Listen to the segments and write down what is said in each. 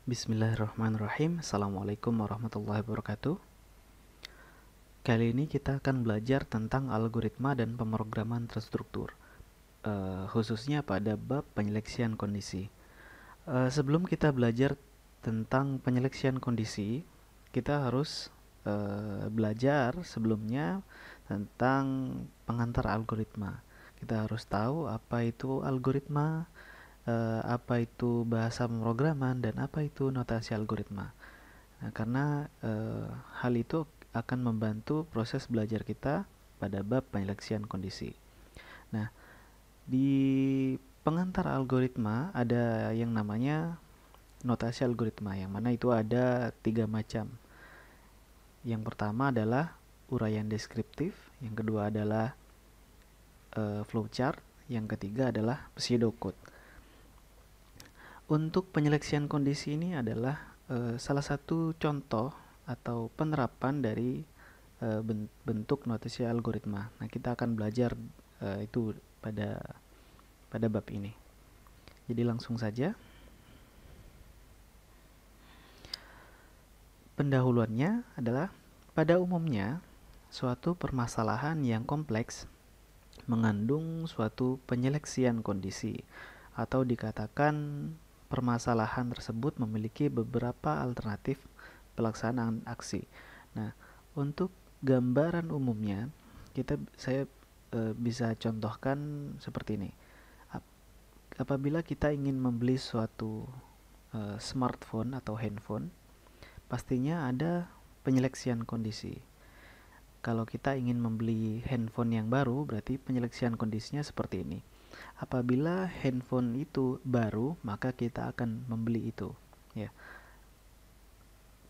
Bismillahirrahmanirrahim. Assalamualaikum warahmatullahi wabarakatuh. Kali ini kita akan belajar tentang algoritma dan pemrograman terstruktur, khususnya pada bab penyeleksian kondisi. Sebelum kita belajar tentang penyeleksian kondisi, kita harus belajar sebelumnya tentang pengantar algoritma. Kita harus tahu apa itu algoritma, apa itu bahasa pemrograman, dan apa itu notasi algoritma. Nah, karena hal itu akan membantu proses belajar kita pada bab penyeleksian kondisi. Nah, di pengantar algoritma ada yang namanya notasi algoritma, yang mana itu ada 3 macam. Yang pertama adalah uraian deskriptif, yang kedua adalah flowchart, yang ketiga adalah pseudocode. Untuk penyeleksian kondisi ini adalah salah satu contoh atau penerapan dari bentuk notasi algoritma. Nah, kita akan belajar itu pada bab ini. Jadi langsung saja. Pendahuluannya adalah pada umumnya suatu permasalahan yang kompleks mengandung suatu penyeleksian kondisi, atau dikatakan permasalahan tersebut memiliki beberapa alternatif pelaksanaan aksi. Nah, untuk gambaran umumnya saya bisa contohkan seperti ini. Apabila kita ingin membeli suatu smartphone atau handphone, pastinya ada penyeleksian kondisi. Kalau kita ingin membeli handphone yang baru, berarti penyeleksian kondisinya seperti ini. Apabila handphone itu baru, maka kita akan membeli itu. Ya.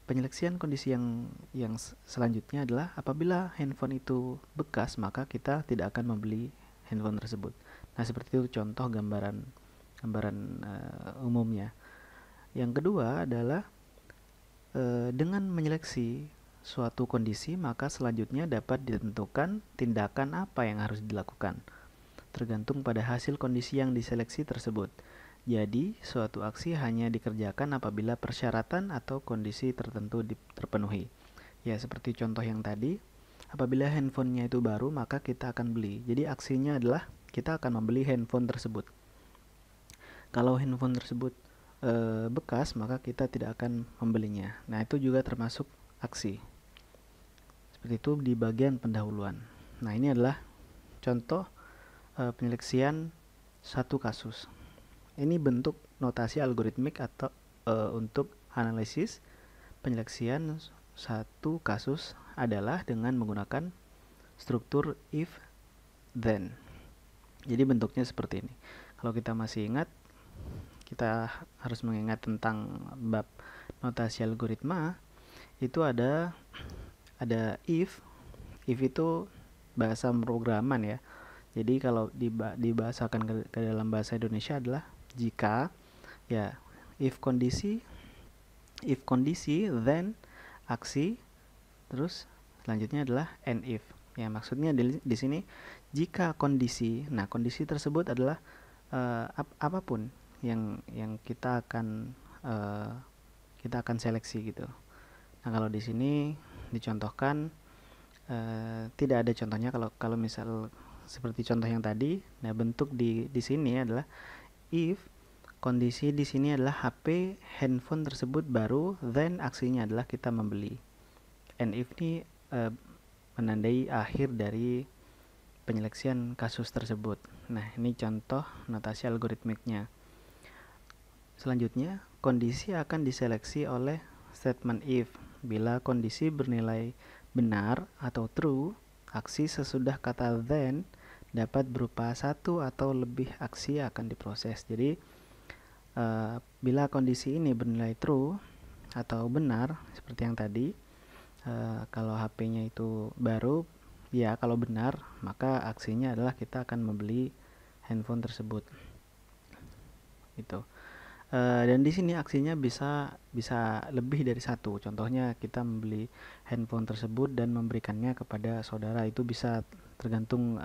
Penyeleksian kondisi yang selanjutnya adalah apabila handphone itu bekas, maka kita tidak akan membeli handphone tersebut. Nah, seperti itu contoh gambaran umumnya. Yang kedua adalah dengan menyeleksi suatu kondisi, maka selanjutnya dapat ditentukan tindakan apa yang harus dilakukan, tergantung pada hasil kondisi yang diseleksi tersebut. Jadi, suatu aksi hanya dikerjakan apabila persyaratan atau kondisi tertentu terpenuhi. Ya, seperti contoh yang tadi, apabila handphonenya itu baru, maka kita akan beli. Jadi, aksinya adalah kita akan membeli handphone tersebut. Kalau handphone tersebut bekas, maka kita tidak akan membelinya. Nah, itu juga termasuk aksi. Seperti itu di bagian pendahuluan. Nah, ini adalah contoh penyeleksian satu kasus. Ini bentuk notasi algoritmik atau untuk analisis penyeleksian satu kasus adalah dengan menggunakan struktur if then. Jadi bentuknya seperti ini. Kalau kita masih ingat, kita harus mengingat tentang bab notasi algoritma. Itu ada if itu bahasa pemrograman ya. Jadi kalau dibahasakan ke dalam bahasa Indonesia adalah jika, ya, if kondisi then aksi, terus selanjutnya adalah and if. Ya, maksudnya di sini jika kondisi, nah kondisi tersebut adalah apapun yang kita akan seleksi gitu. Nah, kalau di sini dicontohkan tidak ada contohnya. Kalau misal seperti contoh yang tadi, nah bentuk di sini adalah if kondisi di sini adalah HP handphone tersebut baru, then aksinya adalah kita membeli. And if ini menandai akhir dari penyeleksian kasus tersebut. Nah, ini contoh notasi algoritmiknya. Selanjutnya, kondisi akan diseleksi oleh statement if. Bila kondisi bernilai benar atau true, aksi sesudah kata then dapat berupa satu atau lebih aksi akan diproses. Jadi, bila kondisi ini bernilai true atau benar, seperti yang tadi, kalau HP-nya itu baru, ya kalau benar, maka aksinya adalah kita akan membeli handphone tersebut. Itu. Dan di sini aksinya bisa lebih dari satu. Contohnya kita membeli handphone tersebut dan memberikannya kepada saudara. Itu bisa tergantung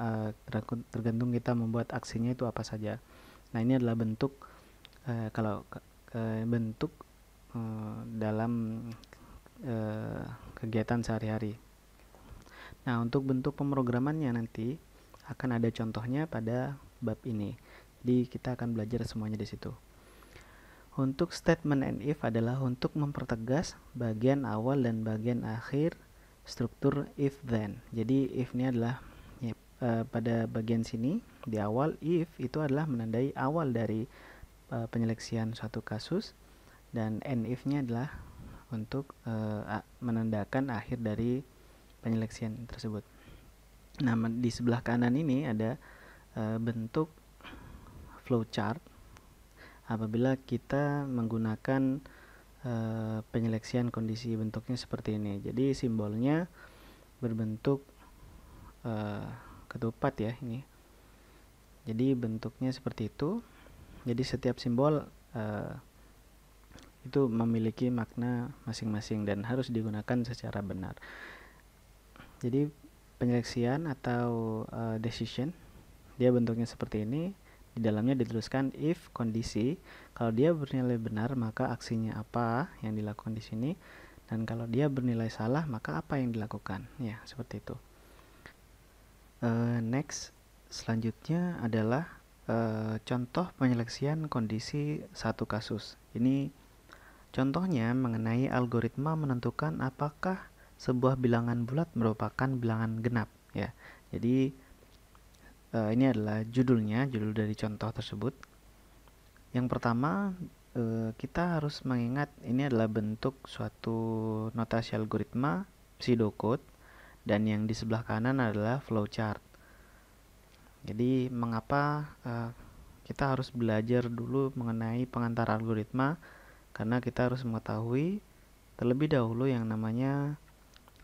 kita membuat aksinya itu apa saja. Nah, ini adalah bentuk bentuk dalam kegiatan sehari-hari. Nah, untuk bentuk pemrogramannya nanti akan ada contohnya pada bab ini. Jadi kita akan belajar semuanya di situ. Untuk statement and if adalah untuk mempertegas bagian awal dan bagian akhir struktur if then. Jadi if ini adalah pada bagian sini di awal, if itu adalah menandai awal dari penyeleksian suatu kasus, dan and if-nya adalah untuk menandakan akhir dari penyeleksian tersebut. Nah, di sebelah kanan ini ada bentuk flowchart apabila kita menggunakan penyeleksian kondisi. Bentuknya seperti ini. Jadi simbolnya berbentuk ketupat ya ini. Jadi bentuknya seperti itu. Jadi setiap simbol itu memiliki makna masing-masing dan harus digunakan secara benar. Jadi penyeleksian atau decision, dia bentuknya seperti ini. Di dalamnya dituliskan if kondisi, kalau dia bernilai benar maka aksinya apa yang dilakukan di sini, dan kalau dia bernilai salah maka apa yang dilakukan. Ya, seperti itu. Next, selanjutnya adalah contoh penyeleksian kondisi satu kasus. Ini contohnya mengenai algoritma menentukan apakah sebuah bilangan bulat merupakan bilangan genap. Ya, jadi ini adalah judul dari contoh tersebut. Yang pertama, kita harus mengingat ini adalah bentuk suatu notasi algoritma pseudocode, dan yang di sebelah kanan adalah flowchart. Jadi mengapa kita harus belajar dulu mengenai pengantar algoritma? Karena kita harus mengetahui terlebih dahulu yang namanya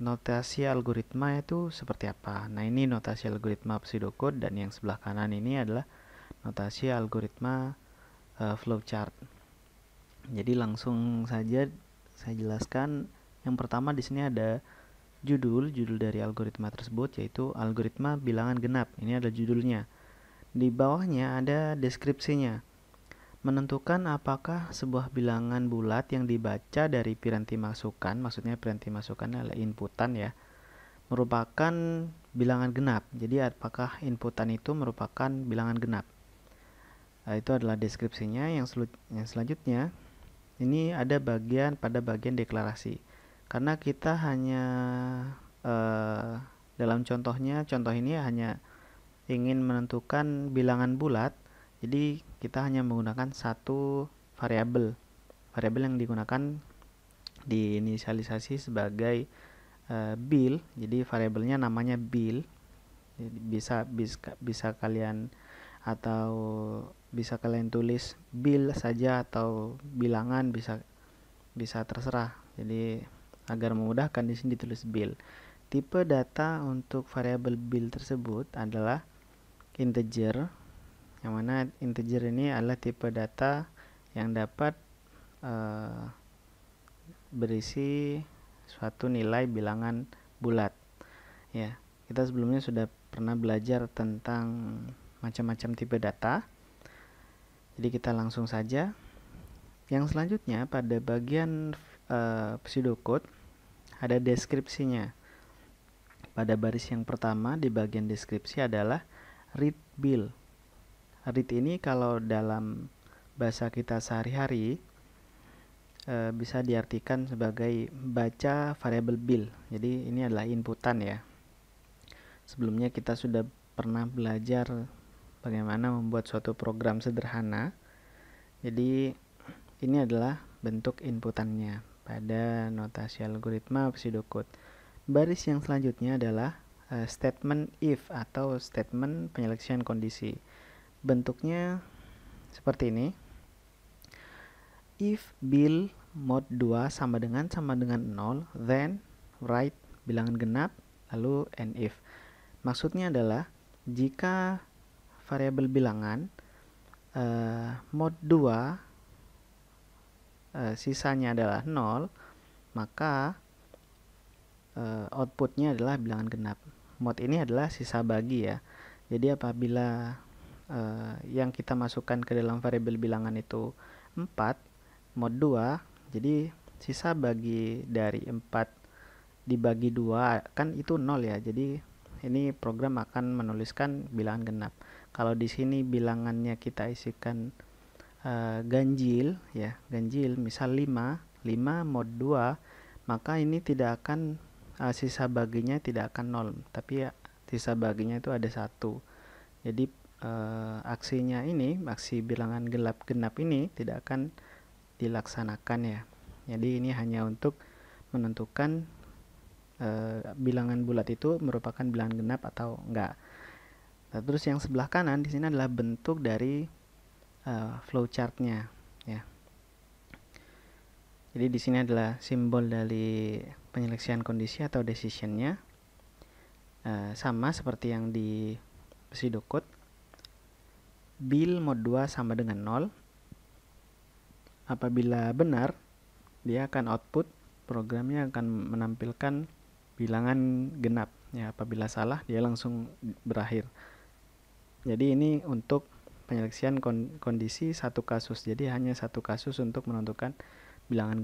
notasi algoritma itu seperti apa. Nah, ini notasi algoritma pseudocode, dan yang sebelah kanan ini adalah notasi algoritma flowchart. Jadi langsung saja saya jelaskan. Yang pertama di sini ada judul dari algoritma tersebut, yaitu algoritma bilangan genap. Ini adalah judulnya. Di bawahnya ada deskripsinya. Menentukan apakah sebuah bilangan bulat yang dibaca dari piranti masukan, maksudnya piranti masukan adalah inputan ya, merupakan bilangan genap. Jadi apakah inputan itu merupakan bilangan genap. Nah, itu adalah deskripsinya. Yang selanjutnya ini ada bagian deklarasi. Karena kita hanya dalam contoh ini hanya ingin menentukan bilangan bulat, jadi kita hanya menggunakan satu variabel yang digunakan diinisialisasi sebagai bil. Jadi variabelnya namanya bil. Jadi bisa kalian tulis bil saja atau bilangan, bisa terserah. Jadi agar memudahkan di sini ditulis bil. Tipe data untuk variabel bil tersebut adalah integer, yang mana integer ini adalah tipe data yang dapat berisi suatu nilai bilangan bulat. Ya, kita sebelumnya sudah pernah belajar tentang macam-macam tipe data. Jadi kita langsung saja. Yang selanjutnya pada bagian pseudocode ada deskripsinya. Pada baris yang pertama di bagian deskripsi adalah read bil. Read ini kalau dalam bahasa kita sehari-hari bisa diartikan sebagai baca variabel bil. Jadi ini adalah inputan ya. Sebelumnya kita sudah pernah belajar bagaimana membuat suatu program sederhana. Jadi ini adalah bentuk inputannya pada notasi algoritma pseudocode. Baris yang selanjutnya adalah statement if atau statement penyeleksian kondisi. Bentuknya seperti ini. If bil mod 2 sama dengan 0, then write bilangan genap, lalu and if. Maksudnya adalah jika variabel bilangan mod 2 sisanya adalah 0, maka outputnya adalah bilangan genap. Mod ini adalah sisa bagi ya. Jadi apabila yang kita masukkan ke dalam variabel bilangan itu 4, mod 2 Jadi sisa bagi dari 4 dibagi 2 kan itu 0 ya. Jadi ini program akan menuliskan bilangan genap. Kalau di sini bilangannya kita isikan ganjil ya, ganjil misal 5 mod 2, maka ini tidak akan sisa baginya tidak akan 0, tapi ya, sisa baginya itu ada 1. Jadi aksinya ini, aksi bilangan genap ini tidak akan dilaksanakan ya. Jadi ini hanya untuk menentukan bilangan bulat itu merupakan bilangan genap atau enggak. Nah, terus yang sebelah kanan di sini adalah bentuk dari flowchartnya ya. Jadi di sini adalah simbol dari penyeleksian kondisi atau decisionnya, sama seperti yang di pseudocode. Bil mod 2 sama dengan 0. Apabila benar, dia akan output, programnya akan menampilkan bilangan genap ya. Apabila salah, dia langsung berakhir. Jadi ini untuk penyeleksian kondisi satu kasus. Jadi hanya satu kasus untuk menentukan bilangan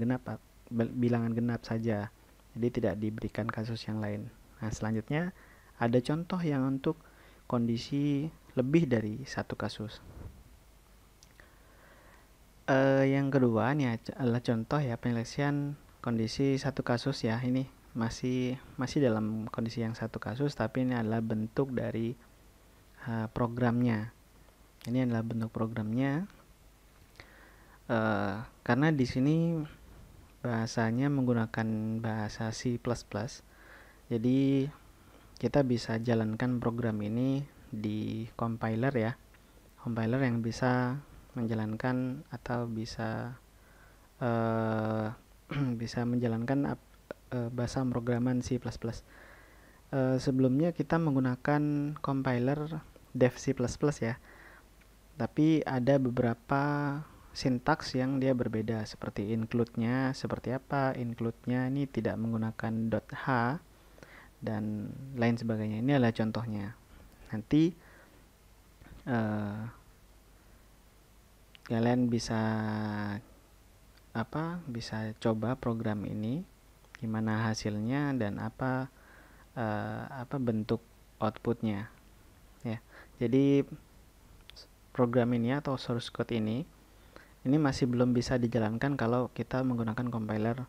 genap saja. Jadi tidak diberikan kasus yang lain. Nah, selanjutnya ada contoh yang untuk kondisi lebih dari satu kasus. Yang kedua nih adalah contoh ya penyeleksian kondisi satu kasus ya. Ini masih dalam kondisi yang satu kasus, tapi ini adalah bentuk dari programnya. Ini adalah bentuk programnya. Karena di sini bahasanya menggunakan bahasa C++, jadi kita bisa jalankan program ini di compiler ya, compiler yang bisa menjalankan atau bisa bisa menjalankan bahasa pemrograman C++. Sebelumnya kita menggunakan compiler dev C++ ya, tapi ada beberapa sintaks yang dia berbeda, seperti include-nya seperti apa. Include-nya ini tidak menggunakan .h dan lain sebagainya. Ini adalah contohnya. Nanti kalian bisa coba program ini gimana hasilnya dan apa bentuk outputnya ya. Jadi program ini atau source code ini masih belum bisa dijalankan kalau kita menggunakan compiler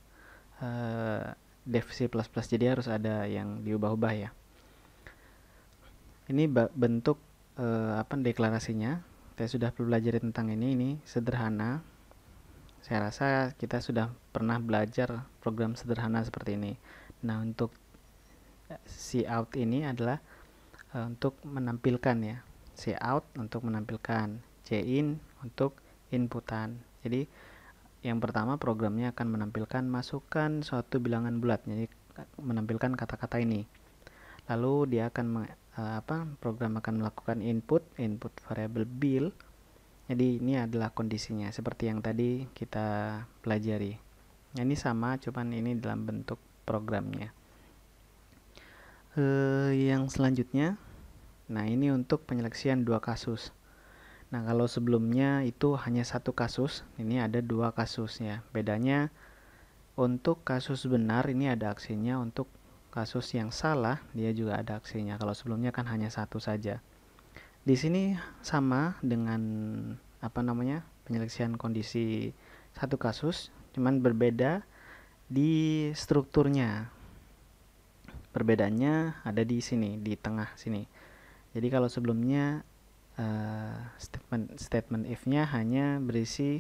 dev C++, jadi harus ada yang diubah-ubah ya. Ini bentuk deklarasinya. Saya sudah belajar tentang ini sederhana. Saya rasa kita sudah pernah belajar program sederhana seperti ini. Nah, untuk cout ini adalah untuk menampilkan ya. Cout untuk menampilkan, cin untuk inputan. Jadi yang pertama programnya akan menampilkan masukkan suatu bilangan bulat, jadi menampilkan kata-kata ini. Lalu dia akan program akan melakukan input variable bil. Jadi ini adalah kondisinya seperti yang tadi kita pelajari. Ini sama, cuman ini dalam bentuk programnya. Yang selanjutnya, nah ini untuk penyeleksian dua kasus. Nah, kalau sebelumnya itu hanya satu kasus, ini ada dua kasus ya. Bedanya untuk kasus benar ini ada aksinya, untuk kasus yang salah dia juga ada aksinya. Kalau sebelumnya kan hanya satu saja. Di sini sama dengan penyeleksian kondisi satu kasus, cuman berbeda di strukturnya. Perbedaannya ada di sini, di tengah sini. Jadi kalau sebelumnya statement if-nya hanya berisi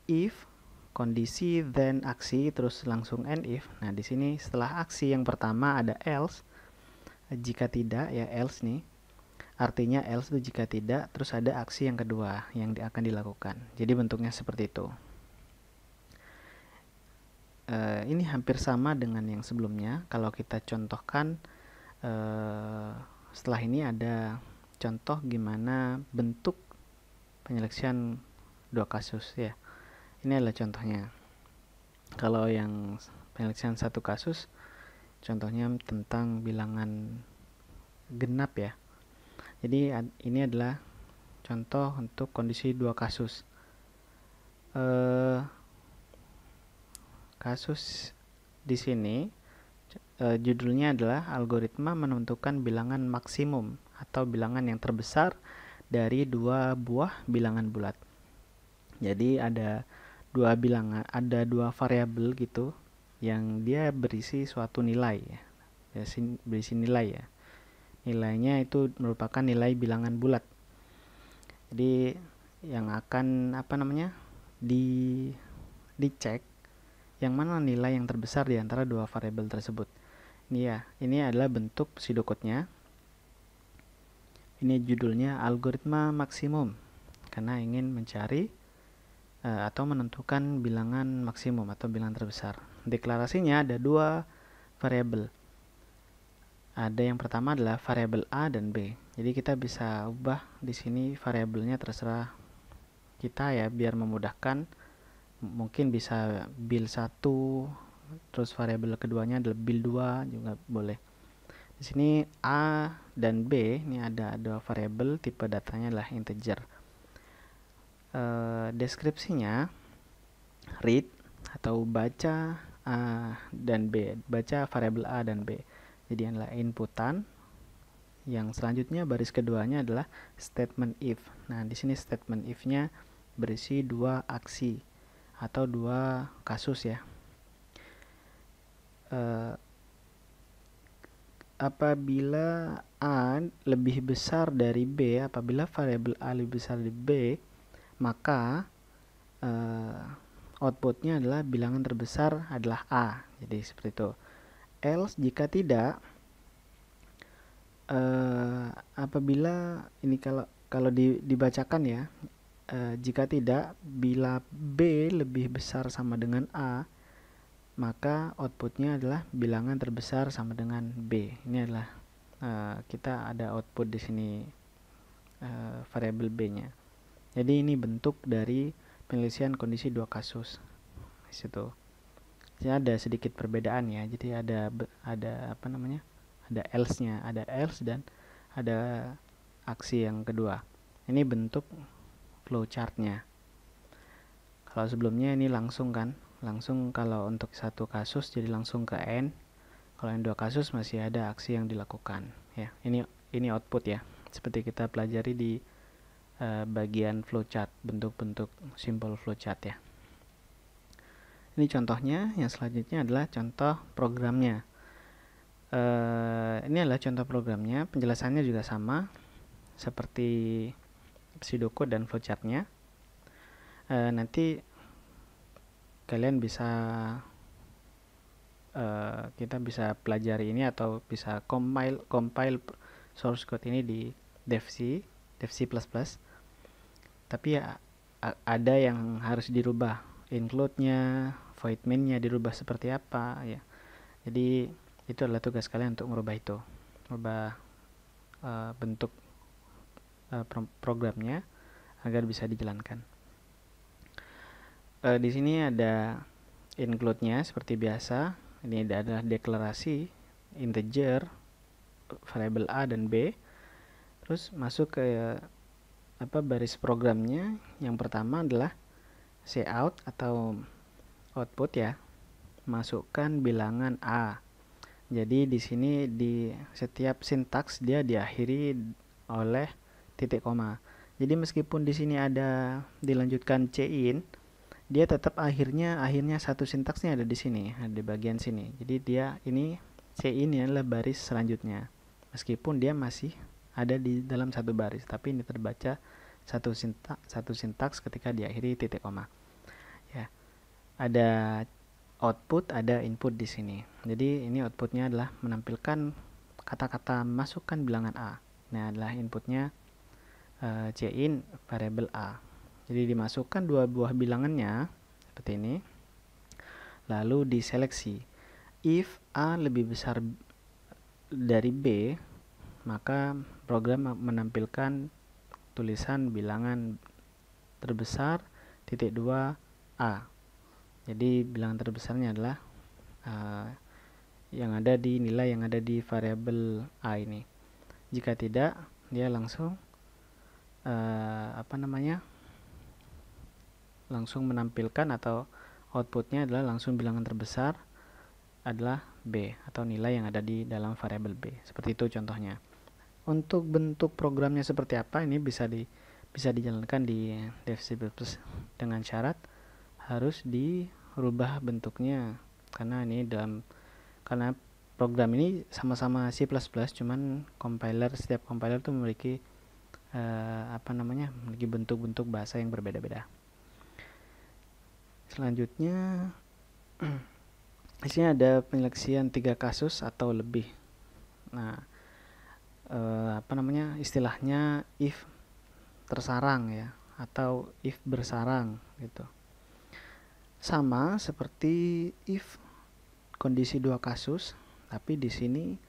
if kondisi then aksi terus langsung end if. Nah, di sini setelah aksi yang pertama ada else. Jika tidak ya else nih. Artinya else itu jika tidak, terus ada aksi yang kedua yang akan dilakukan. Jadi bentuknya seperti itu. Ini hampir sama dengan yang sebelumnya. Kalau kita contohkan, setelah ini ada contoh gimana bentuk penyeleksian dua kasus ya. Ini adalah contohnya. Kalau yang penyeleksian satu kasus, contohnya tentang bilangan genap ya. Jadi ini adalah contoh untuk kondisi dua kasus. kasus di sini judulnya adalah algoritma menentukan bilangan maksimum atau bilangan yang terbesar dari dua buah bilangan bulat. Jadi ada dua bilangan, ada dua variabel gitu yang dia berisi suatu nilai ya. Berisi nilai ya. Nilainya itu merupakan nilai bilangan bulat. Jadi yang akan dicek yang mana nilai yang terbesar di antara dua variabel tersebut. Ini adalah bentuk pseudocode-nya. Ini judulnya algoritma maksimum karena ingin mencari atau menentukan bilangan maksimum atau bilangan terbesar. Deklarasinya ada dua variabel. Ada yang pertama adalah variabel A dan B. Jadi kita bisa ubah di sini variabelnya terserah kita ya biar memudahkan. Mungkin bisa bil 1, terus variabel keduanya adalah bil 2 juga boleh. Di sini A dan B ini ada dua variabel, tipe datanya adalah integer. Deskripsinya read atau baca A dan B, baca variabel A dan B. Jadi adalah inputan. Yang selanjutnya baris keduanya adalah statement if. Nah, di sini statement if-nya berisi dua aksi atau dua kasus ya. Apabila A lebih besar dari B, apabila variabel A lebih besar dari B, maka outputnya adalah bilangan terbesar adalah A. Jadi seperti itu. Else jika tidak, apabila ini kalau dibacakan ya, jika tidak, bila B lebih besar sama dengan A, maka outputnya adalah bilangan terbesar sama dengan B. Ini adalah kita ada output di sini variabel B-nya. Jadi ini bentuk dari penyelesaian kondisi dua kasus. Di situ. Jadi ada sedikit perbedaan ya. Jadi ada ada else-nya, ada else dan ada aksi yang kedua. Ini bentuk flowchart-nya. Kalau sebelumnya ini langsung kan, langsung kalau untuk satu kasus jadi langsung ke end. Kalau yang dua kasus masih ada aksi yang dilakukan. Ya, ini output ya. Seperti kita pelajari di bagian flowchart, bentuk-bentuk simple flowchart ya. Ini contohnya. Yang selanjutnya adalah contoh programnya. Ini adalah contoh programnya. Penjelasannya juga sama seperti pseudocode dan flowchartnya. Nanti kalian bisa kita bisa pelajari ini atau bisa compile source code ini di DevC++. Tapi ya ada yang harus dirubah, include-nya, void main-nya dirubah seperti apa ya. Jadi itu adalah tugas kalian untuk merubah itu, merubah bentuk programnya agar bisa dijalankan. Di sini ada include-nya seperti biasa. Ini adalah deklarasi integer variabel A dan B. Terus masuk ke baris programnya. Yang pertama adalah cout atau output ya. Masukkan bilangan A. Jadi di sini di setiap sintaks dia diakhiri oleh titik koma. Jadi meskipun di sini ada dilanjutkan cin, dia tetap akhirnya satu sintaksnya ada di sini, ada di bagian sini. Jadi dia ini cin adalah baris selanjutnya. Meskipun dia masih ada di dalam satu baris, tapi ini terbaca satu sintaks ketika diakhiri titik koma. Ya. Ada output, ada input di sini. Jadi ini outputnya adalah menampilkan kata-kata masukkan bilangan A. Nah, adalah inputnya cin variabel A. Jadi dimasukkan dua buah bilangannya seperti ini. Lalu diseleksi. If A lebih besar dari B, maka program menampilkan tulisan bilangan terbesar titik 2 A. Jadi bilangan terbesarnya adalah nilai yang ada di variabel A ini. Jika tidak, dia langsung langsung menampilkan atau outputnya adalah langsung bilangan terbesar adalah B atau nilai yang ada di dalam variabel B. Seperti itu contohnya. Untuk bentuk programnya seperti apa, ini bisa dijalankan di DevC++ dengan syarat harus dirubah bentuknya, karena program ini sama-sama C++, cuman setiap compiler itu memiliki memiliki bentuk-bentuk bahasa yang berbeda-beda. Selanjutnya di sini ada penyeleksian 3 kasus atau lebih. Nah, istilahnya if tersarang ya, atau if bersarang gitu. Sama seperti if kondisi 2 kasus, tapi di sini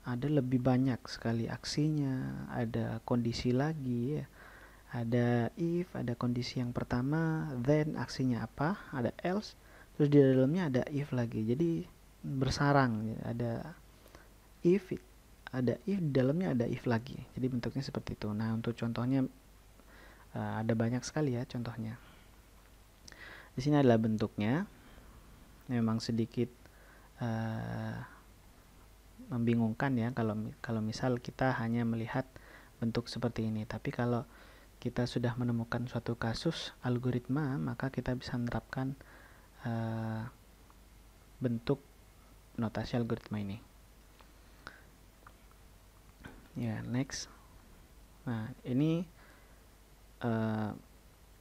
ada lebih banyak sekali aksinya, ada kondisi lagi ya. Ada if, ada kondisi yang pertama, then aksinya apa, ada else, terus di dalamnya ada if lagi. Jadi bersarang, ada if, di dalamnya ada if lagi. Jadi bentuknya seperti itu. Nah, untuk contohnya ada banyak sekali ya contohnya. Di sini adalah bentuknya. Memang sedikit membingungkan ya kalau misal kita hanya melihat bentuk seperti ini. Tapi kalau kita sudah menemukan suatu kasus algoritma, maka kita bisa menerapkan bentuk notasi algoritma ini. Ya, next. Nah, ini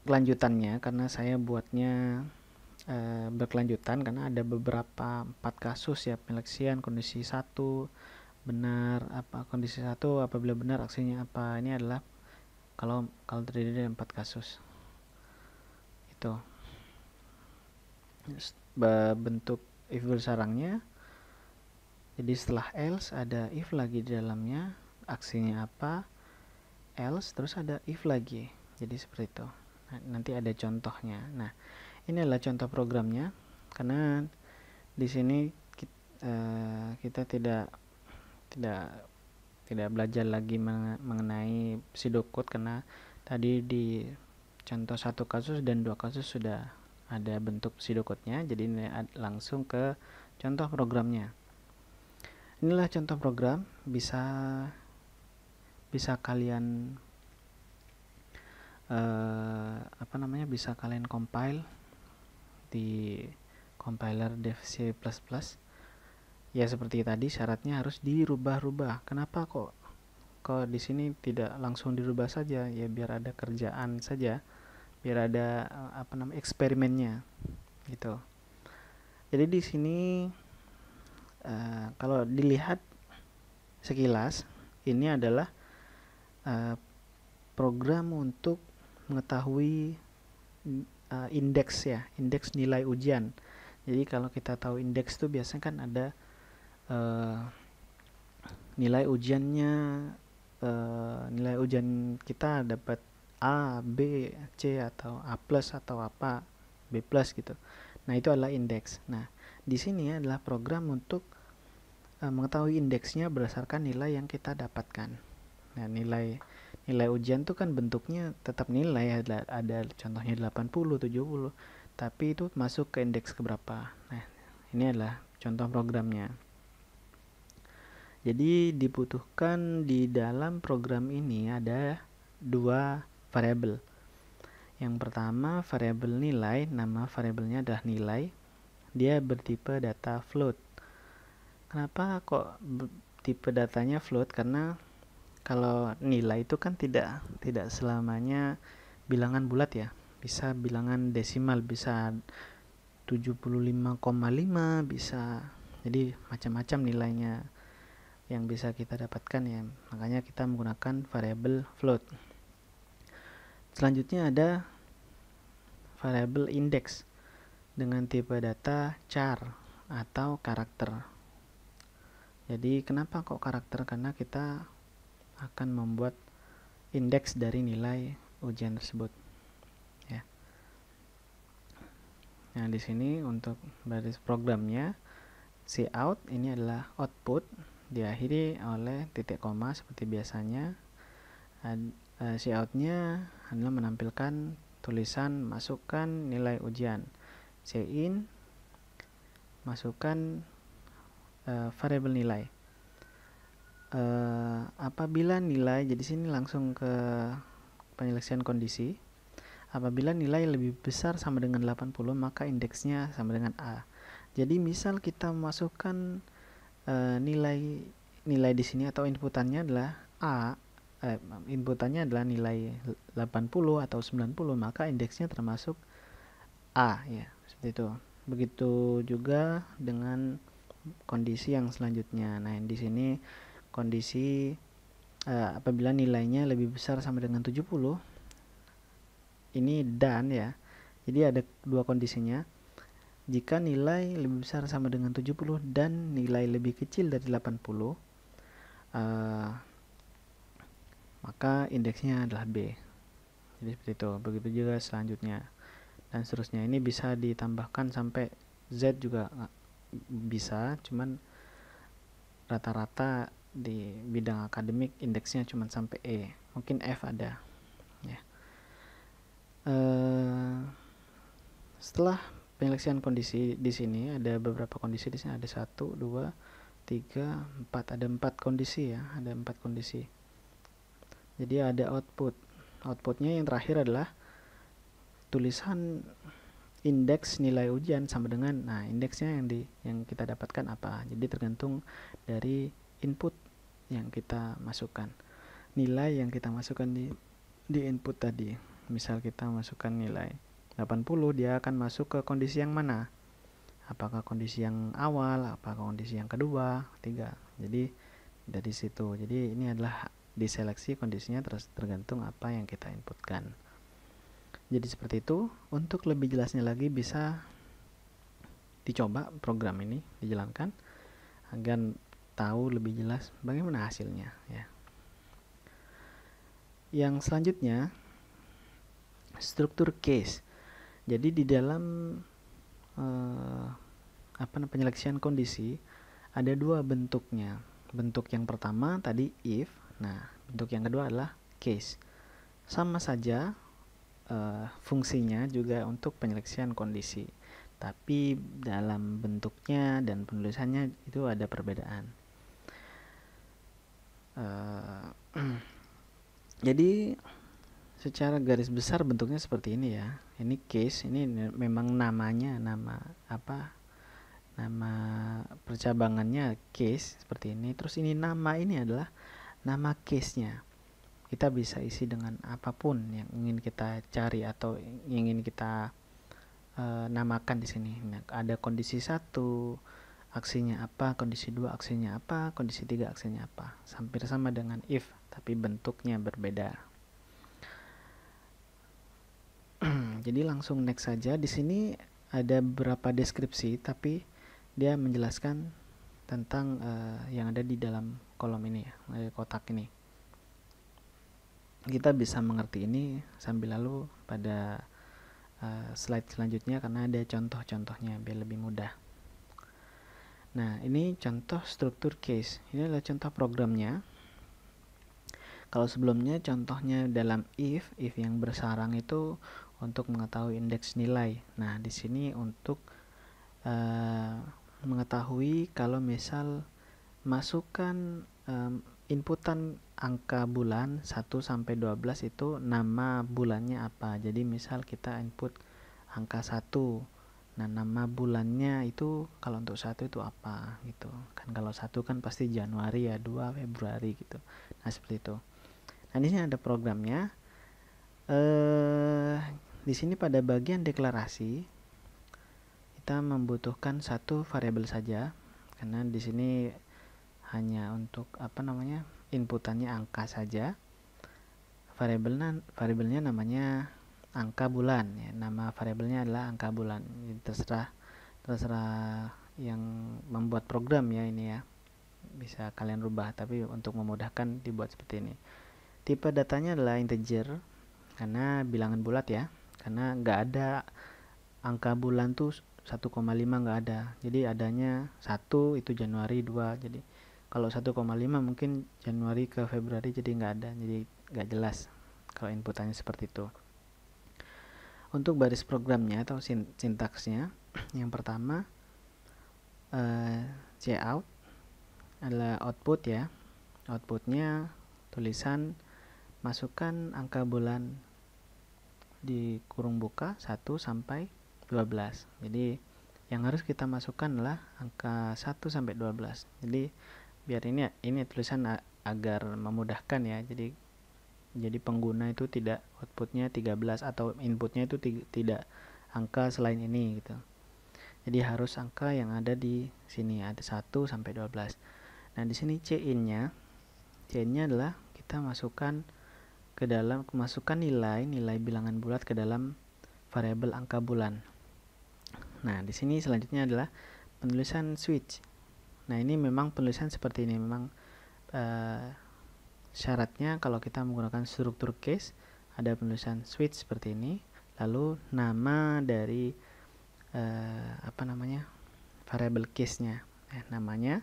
kelanjutannya, karena saya buatnya berkelanjutan karena ada beberapa 4 kasus ya, penyeleksian kondisi 1 benar, kondisi 1 apabila benar aksinya apa. Ini adalah kalau terdiri dari 4 kasus. Itu bentuk if bersarangnya. Jadi setelah else ada if lagi di dalamnya, aksinya apa, else, terus ada if lagi. Jadi seperti itu. Nah, nanti ada contohnya. Nah, ini adalah contoh programnya, karena di sini kita tidak belajar lagi mengenai pseudocode, karena tadi di contoh 1 kasus dan 2 kasus sudah ada bentuk pseudocode-nya. Jadi ini langsung ke contoh programnya. Inilah contoh program, bisa kalian bisa kalian compile di compiler DevC++. Ya seperti tadi, syaratnya harus dirubah-rubah. Kenapa kok di sini tidak langsung dirubah saja? Ya biar ada kerjaan saja, biar ada eksperimennya gitu. Jadi di sini kalau dilihat sekilas, ini adalah program untuk mengetahui indeks nilai ujian. Jadi kalau kita tahu indeks itu biasanya kan ada nilai ujiannya, nilai ujian kita dapat A, B, C atau A+ atau apa, B+ gitu. Nah, itu adalah indeks. Nah, di sini adalah program untuk mengetahui indeksnya berdasarkan nilai yang kita dapatkan. Nah, nilai ujian itu kan bentuknya tetap nilai, ada contohnya 80, 70, tapi itu masuk ke indeks keberapa. Nah, ini adalah contoh programnya. Jadi dibutuhkan di dalam program ini ada 2 variabel. Yang pertama variabel nilai, nama variabelnya adalah nilai. Dia bertipe data float. Kenapa kok tipe datanya float? Karena kalau nilai itu kan tidak selamanya bilangan bulat ya. Bisa bilangan desimal, bisa 75,5, bisa. Jadi macam-macam nilainya yang bisa kita dapatkan ya. Makanya kita menggunakan variabel float. Selanjutnya ada variabel index dengan tipe data char atau karakter. Jadi kenapa kok karakter? Karena kita akan membuat indeks dari nilai ujian tersebut. Ya. Nah, di sini untuk baris programnya, cout ini adalah output, diakhiri oleh titik koma seperti biasanya. Cout-nya adalah menampilkan tulisan masukkan nilai ujian. cin, masukkan variabel nilai. Apabila nilai, jadi sini langsung ke penyelesaian kondisi. Apabila nilai lebih besar sama dengan 80, maka indeksnya sama dengan A. Jadi misal kita masukkan nilai di sini atau inputannya adalah A, inputannya adalah nilai 80 atau 90, maka indeksnya termasuk A, ya, seperti itu. Begitu juga dengan kondisi yang selanjutnya. Nah, di sini kondisi apabila nilainya lebih besar sama dengan 70, ini dan ya. Jadi ada dua kondisinya. Jika nilai lebih besar sama dengan 70 dan nilai lebih kecil dari 80, maka indeksnya adalah B. Jadi seperti itu. Begitu juga selanjutnya. Dan seterusnya. Ini bisa ditambahkan sampai Z juga bisa, cuman rata-rata di bidang akademik indeksnya cuma sampai E, mungkin F ada ya. Setelah penyelesaian kondisi di sini ada beberapa kondisi. Di sini ada 1, 2, 3, 4, ada 4 kondisi ya, ada 4 kondisi. Jadi ada outputnya yang terakhir adalah tulisan indeks nilai ujian sama dengan, nah indeksnya yang kita dapatkan apa. Jadi tergantung dari input yang kita masukkan, nilai yang kita masukkan di input tadi. Misal kita masukkan nilai 80, dia akan masuk ke kondisi yang mana? Apakah kondisi yang awal, apakah kondisi yang kedua, ketiga. Jadi dari situ. Jadi ini adalah diseleksi kondisinya tergantung apa yang kita inputkan. Jadi seperti itu. Untuk lebih jelasnya lagi bisa dicoba program ini dijalankan agar tahu lebih jelas bagaimana hasilnya ya. Yang selanjutnya struktur case. Jadi di dalam penyeleksian kondisi ada dua bentuknya. Bentuk yang pertama tadi if, nah bentuk yang kedua adalah case. Sama saja fungsinya juga untuk penyeleksian kondisi, tapi dalam bentuknya dan penulisannya itu ada perbedaan. Jadi secara garis besar bentuknya seperti ini ya. Ini case, ini memang namanya nama percabangannya case seperti ini. Terus ini adalah nama case-nya. Kita bisa isi dengan apapun yang ingin kita cari atau ingin kita namakan di sini. Nah, ada kondisi 1 aksinya apa, kondisi 2 aksinya apa, kondisi 3 aksinya apa. Hampir sama dengan if, tapi bentuknya berbeda. Jadi langsung next saja. Di sini ada beberapa deskripsi, tapi dia menjelaskan tentang yang ada di dalam kolom ini ya, kotak ini. Kita bisa mengerti ini sambil lalu pada slide selanjutnya karena ada contoh-contohnya biar lebih mudah. Nah, ini contoh struktur case. Ini adalah contoh programnya. Kalau sebelumnya contohnya dalam if yang bersarang itu untuk mengetahui indeks nilai. Nah, di sini untuk mengetahui kalau misal masukkan inputan angka bulan 1 sampai 12 itu nama bulannya apa. Jadi misal kita input angka 1. Nah, nama bulannya itu kalau untuk 1 itu apa gitu. Kan kalau 1 kan pasti Januari ya, 2 Februari gitu. Nah, seperti itu. Nah, di sini ada programnya. Di sini pada bagian deklarasi kita membutuhkan satu variabel saja karena di sini hanya untuk inputannya angka saja. Variabelnya namanya angka bulan ya. Nama variabelnya adalah angka bulan. Jadi terserah yang membuat program ya ini ya. Bisa kalian rubah, tapi untuk memudahkan dibuat seperti ini. Tipe datanya adalah integer karena bilangan bulat ya. Karena nggak ada angka bulan tuh 1,5 nggak ada. Jadi adanya 1 itu Januari, 2. Jadi kalau 1,5 mungkin Januari ke Februari jadi nggak ada. Jadi nggak jelas kalau inputannya seperti itu. Untuk baris programnya atau sintaksnya, yang pertama cout adalah output ya. Outputnya tulisan masukkan angka bulan di kurung buka 1 sampai 12. Jadi yang harus kita masukkan adalah angka 1 sampai 12. Jadi biar ini tulisan agar memudahkan ya. Jadi pengguna itu tidak outputnya 13 atau inputnya itu tidak angka selain ini gitu. Jadi harus angka yang ada di sini, ada 1 sampai 12. Nah, di sini C-nya adalah kita masukkan nilai bilangan bulat ke dalam variabel angka bulan. Nah, di sini selanjutnya adalah penulisan switch. Nah, ini memang penulisan seperti ini, memang syaratnya kalau kita menggunakan struktur case ada penulisan switch seperti ini, lalu nama dari variabel case-nya, namanya,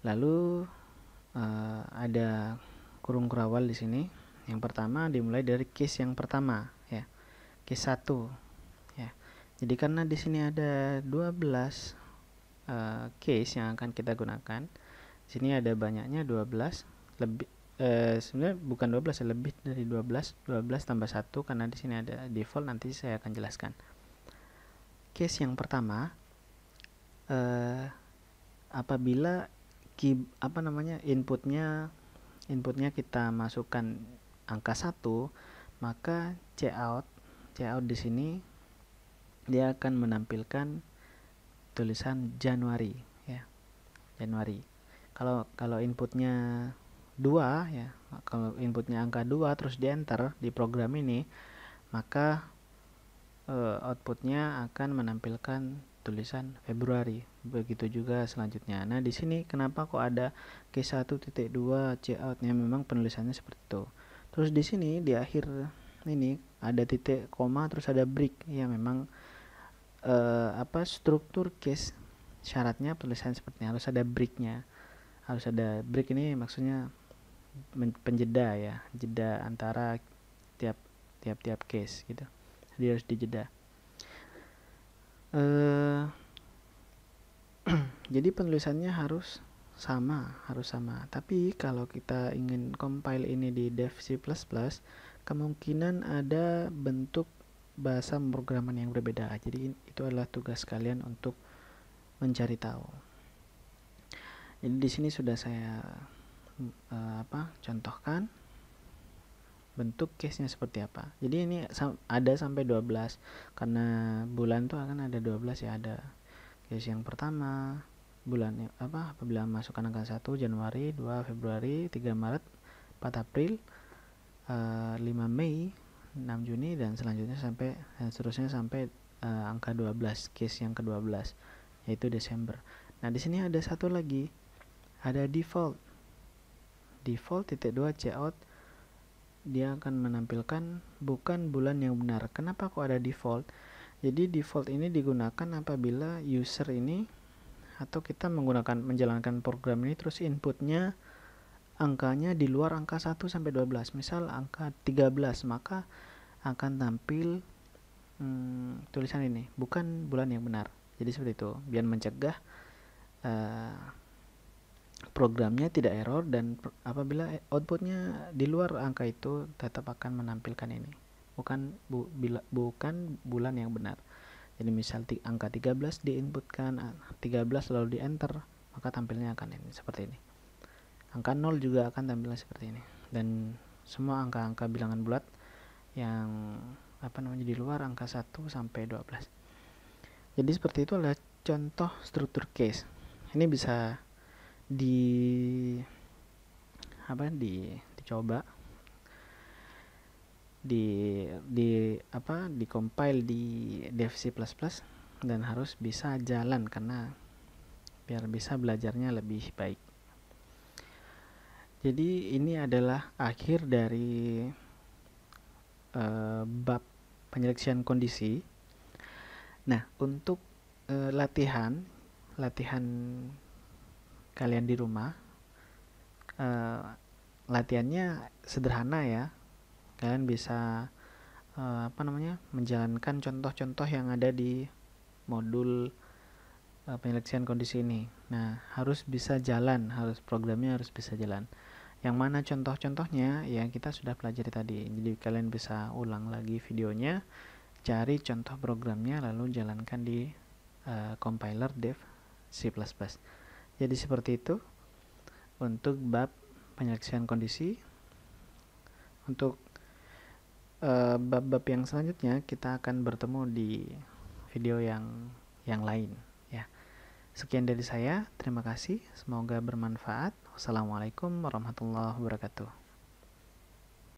lalu ada kurung kurawal di sini. Yang pertama dimulai dari case yang pertama ya, case 1 ya. Jadi karena di sini ada 12 case yang akan kita gunakan, di sini ada banyaknya 12, lebih sebenarnya bukan 12 ya, lebih dari 12 tambah 1 karena di sini ada default, nanti saya akan jelaskan. Case yang pertama, apabila inputnya kita masukkan angka 1, maka cout di sini dia akan menampilkan tulisan Januari ya. Januari. Kalau inputnya 2 ya, kalau inputnya angka 2 terus di enter di program ini, maka outputnya akan menampilkan tulisan Februari. Begitu juga selanjutnya. Nah, di sini kenapa kok ada Q1.2 cout-nya, memang penulisannya seperti itu. Terus di sini di akhir ini ada titik koma terus ada break ya, memang struktur case syaratnya tulisan seperti ini, harus ada breaknya. Harus ada break, ini maksudnya penjeda ya, jeda antara tiap case gitu. Jadi harus dijeda. Jadi penulisannya harus sama. Tapi kalau kita ingin compile ini di Dev C++, kemungkinan ada bentuk bahasa pemrograman yang berbeda. Jadi itu adalah tugas kalian untuk mencari tahu. Jadi di sini sudah saya contohkan bentuk case-nya seperti apa. Jadi ini ada sampai 12 karena bulan tuh akan ada 12 ya. Ada case yang pertama bulan apabila masukkan angka 1 Januari, 2 Februari, 3 Maret, 4 April, 5 Mei, 6 Juni dan seterusnya sampai angka 12, case yang ke-12 yaitu Desember. Nah, di sini ada satu lagi, ada default 2 cout, dia akan menampilkan bukan bulan yang benar. Kenapa kok ada default? Jadi default ini digunakan apabila user ini atau kita menjalankan program ini terus inputnya angkanya di luar angka 1 sampai 12. Misal angka 13, maka akan tampil tulisan ini, bukan bulan yang benar. Jadi seperti itu, biar mencegah programnya tidak error, dan apabila outputnya di luar angka itu tetap akan menampilkan ini, bukan bulan yang benar. Jadi misal angka 13 diinputkan 13 lalu di enter, maka tampilnya akan ini seperti ini. Angka 0 juga akan tampilnya seperti ini, dan semua angka-angka bilangan bulat yang di luar angka 1 sampai 12. Jadi seperti itu adalah contoh struktur case. Ini bisa dicoba di compile di Dev C++ dan harus bisa jalan karena biar bisa belajarnya lebih baik. Jadi ini adalah akhir dari bab penyeleksian kondisi. Nah, untuk latihan kalian di rumah, latihannya sederhana ya. Kalian bisa menjalankan contoh-contoh yang ada di modul penyeleksian kondisi ini. Nah, harus bisa jalan, programnya harus bisa jalan. Yang mana contoh-contohnya yang kita sudah pelajari tadi. Jadi kalian bisa ulang lagi videonya, cari contoh programnya, lalu jalankan di compiler dev C++. Jadi seperti itu untuk bab penyeleksian kondisi. Untuk bab-bab yang selanjutnya kita akan bertemu di video yang lain ya. Sekian dari saya, terima kasih, semoga bermanfaat. Wassalamualaikum warahmatullahi wabarakatuh.